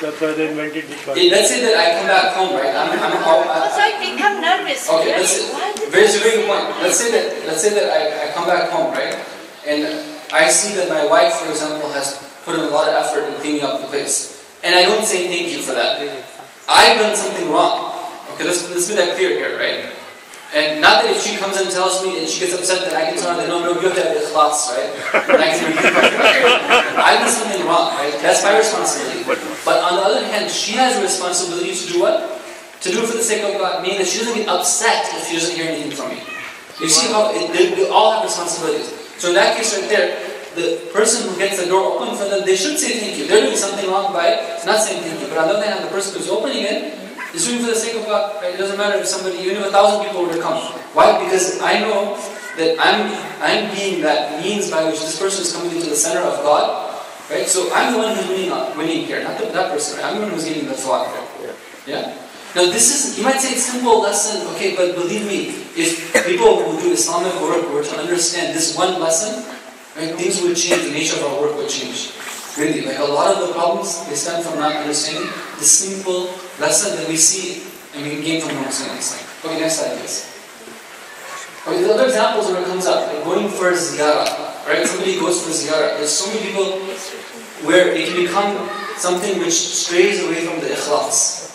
Let's say that I come back home, right? Because I become nervous. Okay, very good point. Let's say that I come back home, right? And I see that my wife, for example, has put in a lot of effort in cleaning up the place, and I don't say thank you for that. I've done something wrong. Okay, let's be that clear here, right? And not that if she comes and tells me and she gets upset that I can tell her that no, you have to have ikhlas, right? And I can repeat I've done something wrong, right? That's my responsibility. But on the other hand, she has a responsibility to do what? To do it for the sake of God, meaning that she doesn't get upset if she doesn't hear anything from me. You see how they all have responsibilities. So in that case right there, the person who gets the door open for them, they should say thank you. They're doing something wrong by not saying thank you. But on the other hand, the person who's opening it is doing it for the sake of God. Right? It doesn't matter if somebody, even if 1,000 people were to come. Why? Because I know that I'm being that means by which this person is coming into the center of God. Right? So I'm the one who's winning here, not that person. Right? I'm the one who's getting the thought here. Yeah? Now this is, you might say it's a simple lesson, okay, but believe me, if people who do Islamic work were to understand this one lesson, right, things would change, the nature of our work would change. Really, like a lot of the problems, they stem from not understanding this simple lesson that we see and we can gain from understanding Islam. Okay, next slide please. Okay, the other examples where it comes up, like going for ziyarah, right, somebody goes for ziyarah. There's so many people where it can become something which strays away from the ikhlas.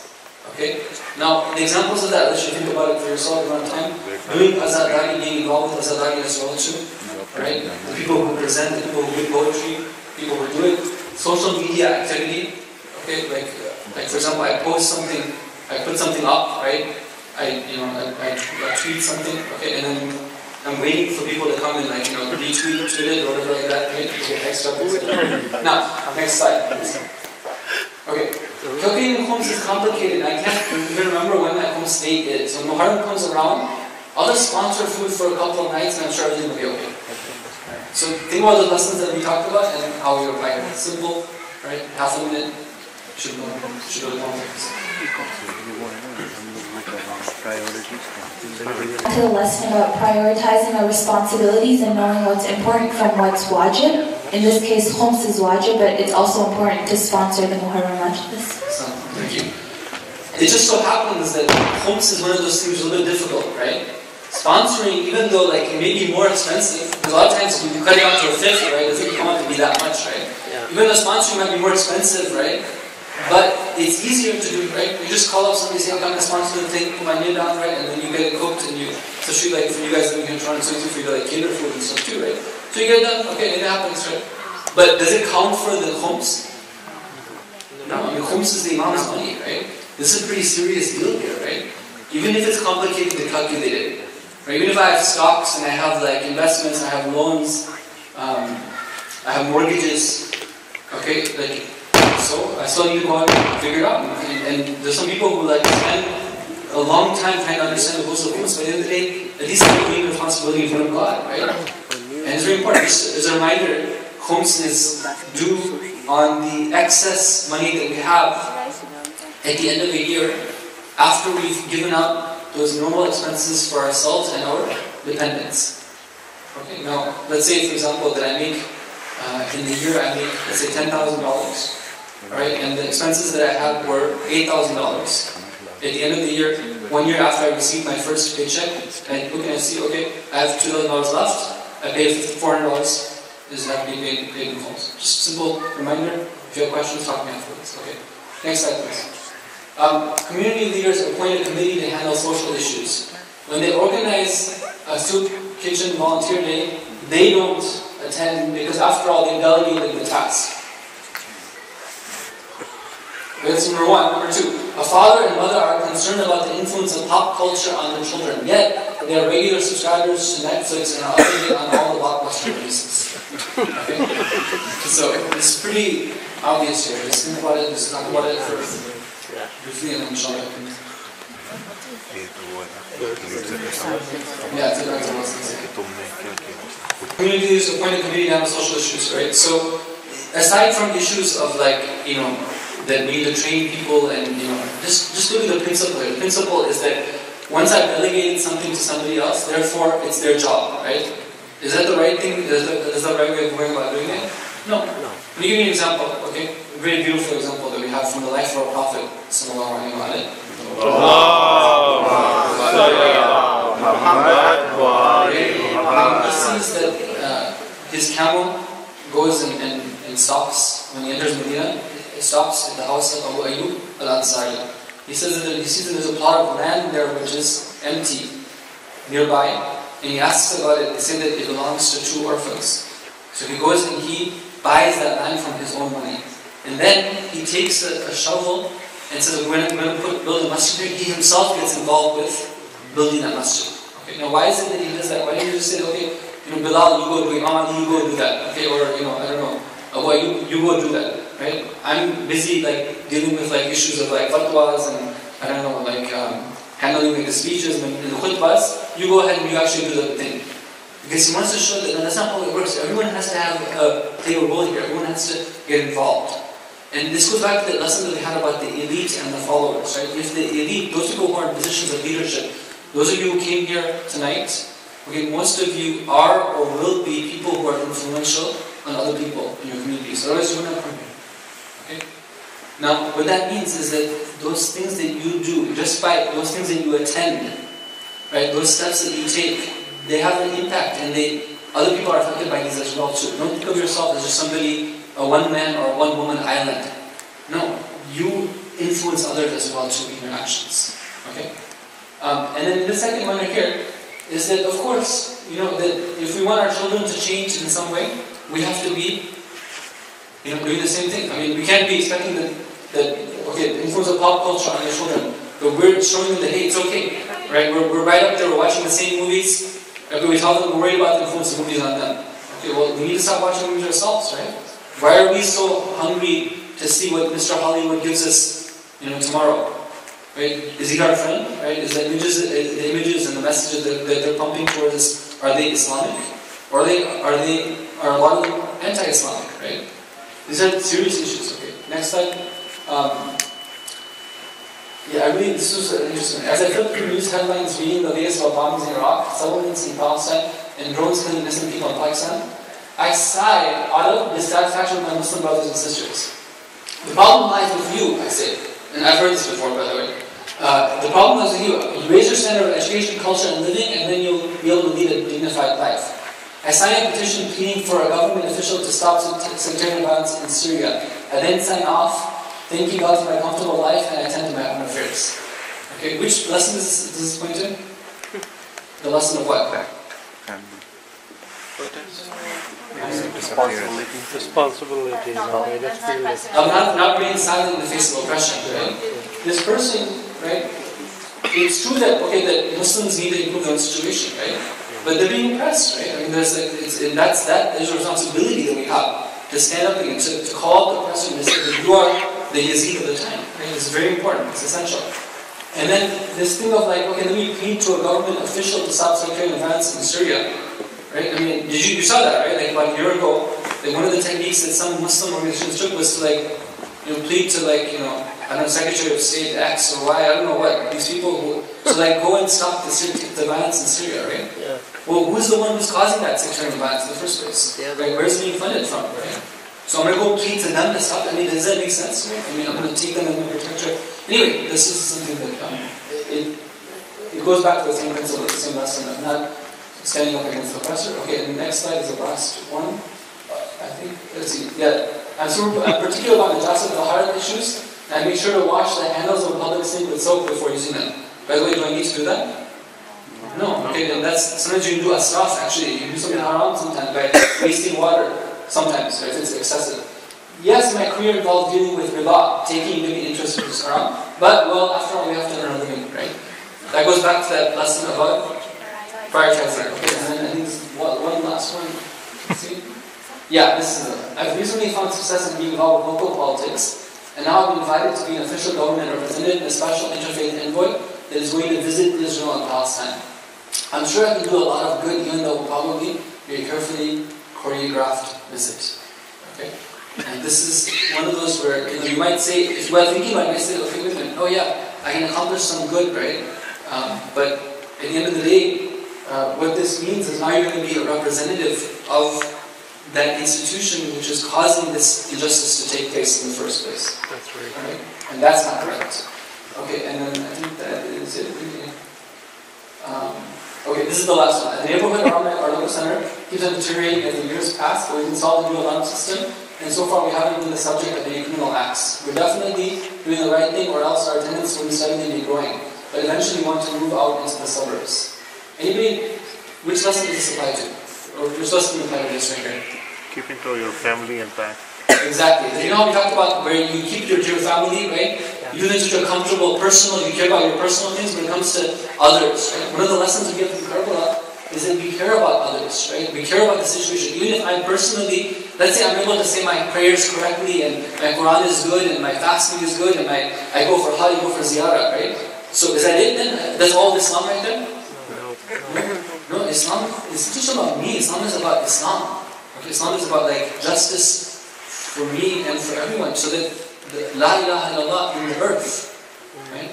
Okay? Now, the examples of that, let you think about it for yourself around time. Doing azadari, being involved with azadari as well too. Right? The people who present, the people who read poetry, people who do it. Social media activity. Okay? Like for example, I post something I put something up, right? I tweet something, okay, and then I'm waiting for people to come and retweet it or whatever like that, right? Okay, next up. Now, next slide, please. Okay, calculating khums is complicated. I can't even remember when that khums date is. When Muharram comes around, I'll just sponsor food for a couple of nights and I'm sure everything will be okay. So think about the lessons that we talked about and how we apply it. It's simple, right? Half a minute, should go to context. To the lesson about prioritizing our responsibilities and knowing what's important from what's wajib. In this case, khums is wajib, but it's also important to sponsor the Muharram majlis. Thank you. It just so happens that khums is one of those things a little bit difficult, right? Sponsoring, even though it may be more expensive, because a lot of times when you cut it out to a fifth, right, it doesn't come out to be that much, right? Yeah. Even though sponsoring might be more expensive, right? But it's easier to do, right? You just call up somebody, say, I'm going to sponsor the thing, put my name down, right? And then you get it cooked, and especially for you guys living in Toronto, it's easy for you to cater food and stuff too, right? So you get it done, okay, it happens, right? But does it count for the khums? No, the khums is the imam's money, right? This is a pretty serious deal here, right? Even if it's complicated to calculate it, right? Even if I have stocks and I have investments, I have loans, I have mortgages, okay, so I still need to go out and figure it out. And there's some people who spend a long time trying to understand the rules of khums, but at the end of the day, at least they're doing the responsibility in front of God, right? And it's very important. Just as a reminder, khums is due on the excess money that we have at the end of the year after we've given up those normal expenses for ourselves and our dependents. Okay, now let's say for example that I make in the year I make, let's say $10,000, right? And the expenses that I had were $8,000. At the end of the year, 1 year after I received my first paycheck, I look and I see, okay, I have $2,000 left. I paid $400. This has to be paid in khums. Just simple reminder. If you have questions, talk to me afterwards. Okay. Next slide, please. Community leaders appoint a committee to handle social issues. When they organize a soup kitchen volunteer day, they don't attend because after all they delegated the task. That's number one. Number two, a father and mother are concerned about the influence of pop culture on their children, yet they are regular subscribers to Netflix and are up to date on all the blockbuster releases. Okay? So it's pretty obvious here. Just think about it, just talk about it first. Briefly and inshallah. Yeah, it's about communities appoint a committee to handle social issues, right? So aside from issues of that we need to train people and just look at the principle here. The principle is that once I've delegated something to somebody else, therefore it's their job, right? Is that the right thing? Is that the right way of going about doing it? No. Let me give you an example, okay? A very beautiful example that we have from the life of our Prophet sallallahu alaihi wasallam. He sees that his camel goes and stops when he enters Medina. It stops at the house of Abu Ayyub al-Ansari. He says that he sees that there's a plot of land there which is empty nearby, and he asks about it. They say that it belongs to 2 orphans. So he goes and he buys that land from his own money, and then he takes a shovel and says, "We're going to build a masjid here." He himself gets involved with building that masjid. Okay, now why is it that he does that? Why don't you just say, okay, Bilal, you go do it, Imam, you go do that, okay, or I don't know, Abu Ayyub, you go do that. Right? I'm busy dealing with issues of fatwas and I don't know handling the speeches and the khutbahs. You go ahead and you actually do the thing. Because he wants to show that that's not how it works. Everyone has to have play a role here. Everyone has to get involved. And this goes back to the lesson that we had about the elite and the followers, right? If the elite, those people who are in positions of leadership, those of you who came here tonight, okay, most of you are or will be people who are influential on other people in your community. So otherwise you will not come here. Okay? Now, what that means is that those things that you do, just by those things that you attend, right, those steps that you take, they have an impact, and other people are affected by these as well too. Don't think of yourself as just somebody, a one-man or a one-woman island. No, you influence others as well too in your actions. Okay? And then the second one right here is that, of course, that if we want our children to change in some way, we have to be doing the same thing. I mean, we can't be expecting that the influence of pop culture on your children, but we're showing them that, hey, it's okay, right? We're right up there, we're watching the same movies. Okay, we tell them we're worried about the influence of movies on them. Okay, well, we need to stop watching movies ourselves, right? Why are we so hungry to see what Mr. Hollywood gives us, tomorrow? Right? Is he our friend? Right? Is the images and the messages that they're pumping towards us, are they Islamic? Or are a lot of them anti-Islamic, right? These are serious issues. Okay, next slide. This was interesting. As I flipped through news headlines reading the latest about bombings in Iraq, settlements in Palestine, and drones killing innocent people in Pakistan, I sighed out of dissatisfaction with my Muslim brothers and sisters. The problem lies with you, I say, and I've heard this before, by the way. The problem lies with you. You raise your standard of education, culture, and living, and then you'll be able to lead a dignified life. I signed a petition pleading for a government official to stop sectarian violence in Syria. I then sign off, thanking God for my comfortable life, and I attend to my own affairs. Okay, which lesson does this point to? The lesson of what? Responsibility. I'm not being silent in the face of oppression, right? This person, right? It's true that Muslims need to improve their own situation, right? But they're being oppressed, right? I mean, there's a responsibility that we have to stand up against, to call out the oppressor and say that you are the Yazid of the time. Right? It's very important. It's essential. And then this thing of let me plead to a government official to stop sectarian violence in Syria. Right? I mean, you saw that, right? Like about a year ago, one of the techniques that some Muslim organizations took was to plead to Secretary of State X or Y, I don't know what, these people who go and stop the violence in Syria, right? Yeah. Well, who's the one who's causing that sectarian violence in the first place? Yeah. Right? Where's it being funded from, right? So I'm going to go plead to them to stop. I mean, does that make sense? Right? I mean, I'm going to take them as my protector. Anyway, this is something that it goes back to the same principle, the same lesson of not standing up against the oppressor. Okay, and the next slide is the last one. I think, let's see, yeah. I'm particular about the justice of the heart issues. And make sure to wash the handles of a public sink with soap before using them. By the way, do I need to do that? No. Okay, then sometimes you can do asraf actually. You can do something haram sometimes by wasting water. Sometimes, if it's excessive. Yes, my career involved dealing with riba, taking maybe interest which is haram. But, after all, we have to earn a living, right? That goes back to that lesson about prioritizing. Okay, and then I think one last one. Let's see. Yeah, this is I've recently found success in being involved with local politics. And now I've been invited to be an official government representative and a special interfaith envoy that is going to visit Israel and Palestine. I'm sure I can do a lot of good, even though it will probably be a carefully choreographed visit. Okay? And this is one of those where you might say, if you are thinking about it, you might say, okay, wait a minute, oh yeah, I can accomplish some good, right? But at the end of the day, what this means is now you're going to be a representative of that institution which is causing this injustice to take place in the first place. That's right. And that's not correct. Okay, and then I think that is it. Okay, this is the last one. The neighborhood around our local center keeps on deteriorating as the years pass, but we've installed a new alarm system, and so far we haven't been the subject of any criminal acts. We're definitely doing the right thing, or else our attendance will suddenly be growing. But eventually we want to move out into the suburbs. Anybody, which lesson does this apply to? Or which lesson does it apply to this right here? Keeping to your family and back. Exactly. You know how we talked about where you keep your family, right? Yeah. You do things which are comfortable, personal, you care about your personal things when it comes to others, right? One of the lessons we get from Karbala is that we care about others, right? We care about the situation. Even if I'm personally, let's say I'm able to say my prayers correctly and my Quran is good and my fasting is good and I go for Hajj, I go for Ziyarah, right? So is that it then? That's all Islam right there? No, Islam is just about me. Islam is about Islam. Islam is about justice for me and for everyone, so that the La ilaha illallah in the earth, right?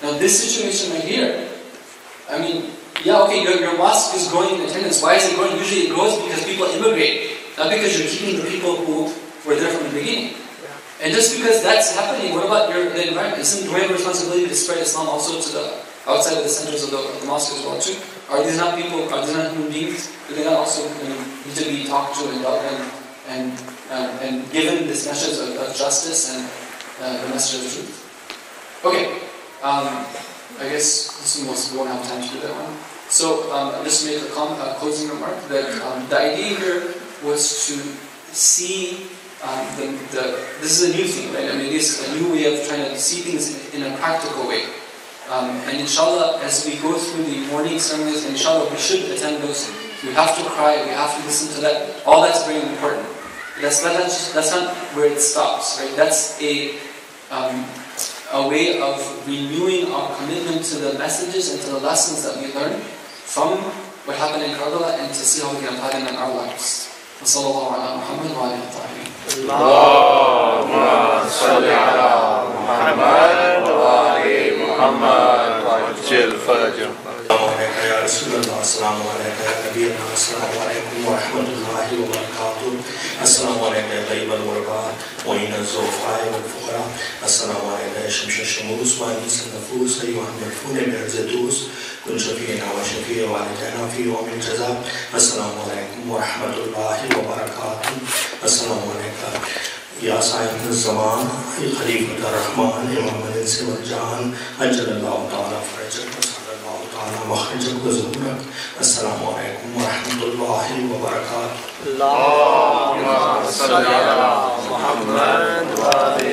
Now this situation right here, I mean, yeah, okay, your mosque is growing in attendance. Why is it growing? Usually it grows because people immigrate, not because you're keeping the people who were there from the beginning. And just because that's happening, what about the environment? Isn't we have a responsibility to spread Islam also to the outside of the centers of the mosque as well too? Are these not people? Are these not human beings? Do they not also need to be talked to and dealt with and given this message of justice and the message of truth? Okay, I guess we won't have time to do that one. So just to make a closing remark that the idea here was to see this is a new thing, right? I mean, this is a new way of trying to see things in a practical way. And inshallah, as we go through the morning ceremonies, inshallah, we should attend those. We have to cry, we have to listen to that. All that's very important. That's not where it stops, right? That's a way of renewing our commitment to the messages and to the lessons that we learn from what happened in Karbala, and to see how we can apply them in our lives. وصلى الله على محمد وعلى آله الطاهرين. اللهم صل على محمد وآل محمد وعجل فرجهم. السلام عليك يا رسول الله، السلام عليك يا نبينا، السلام عليكم ورحمة الله وبركاته. السلام عليك يا طيب الغرباء وإن الزوفاء والفقراء. السلام عليك يا شمس الشموس وأنيس النفوس أيها المدفون بعزتوس. كن شفينا وشفيع والدينا في يوم الجزاء. السلام عليكم ورحمة الله وبركاته. السلام عليك يا صاحب الزمان خليفة الرحمن إمام الإنس والجان أجل الله تعالى فرجك وسعد الله تعالى مخرجك وزهورك. السلام عليكم ورحمة الله وبركاته. اللهم صل على محمد وآل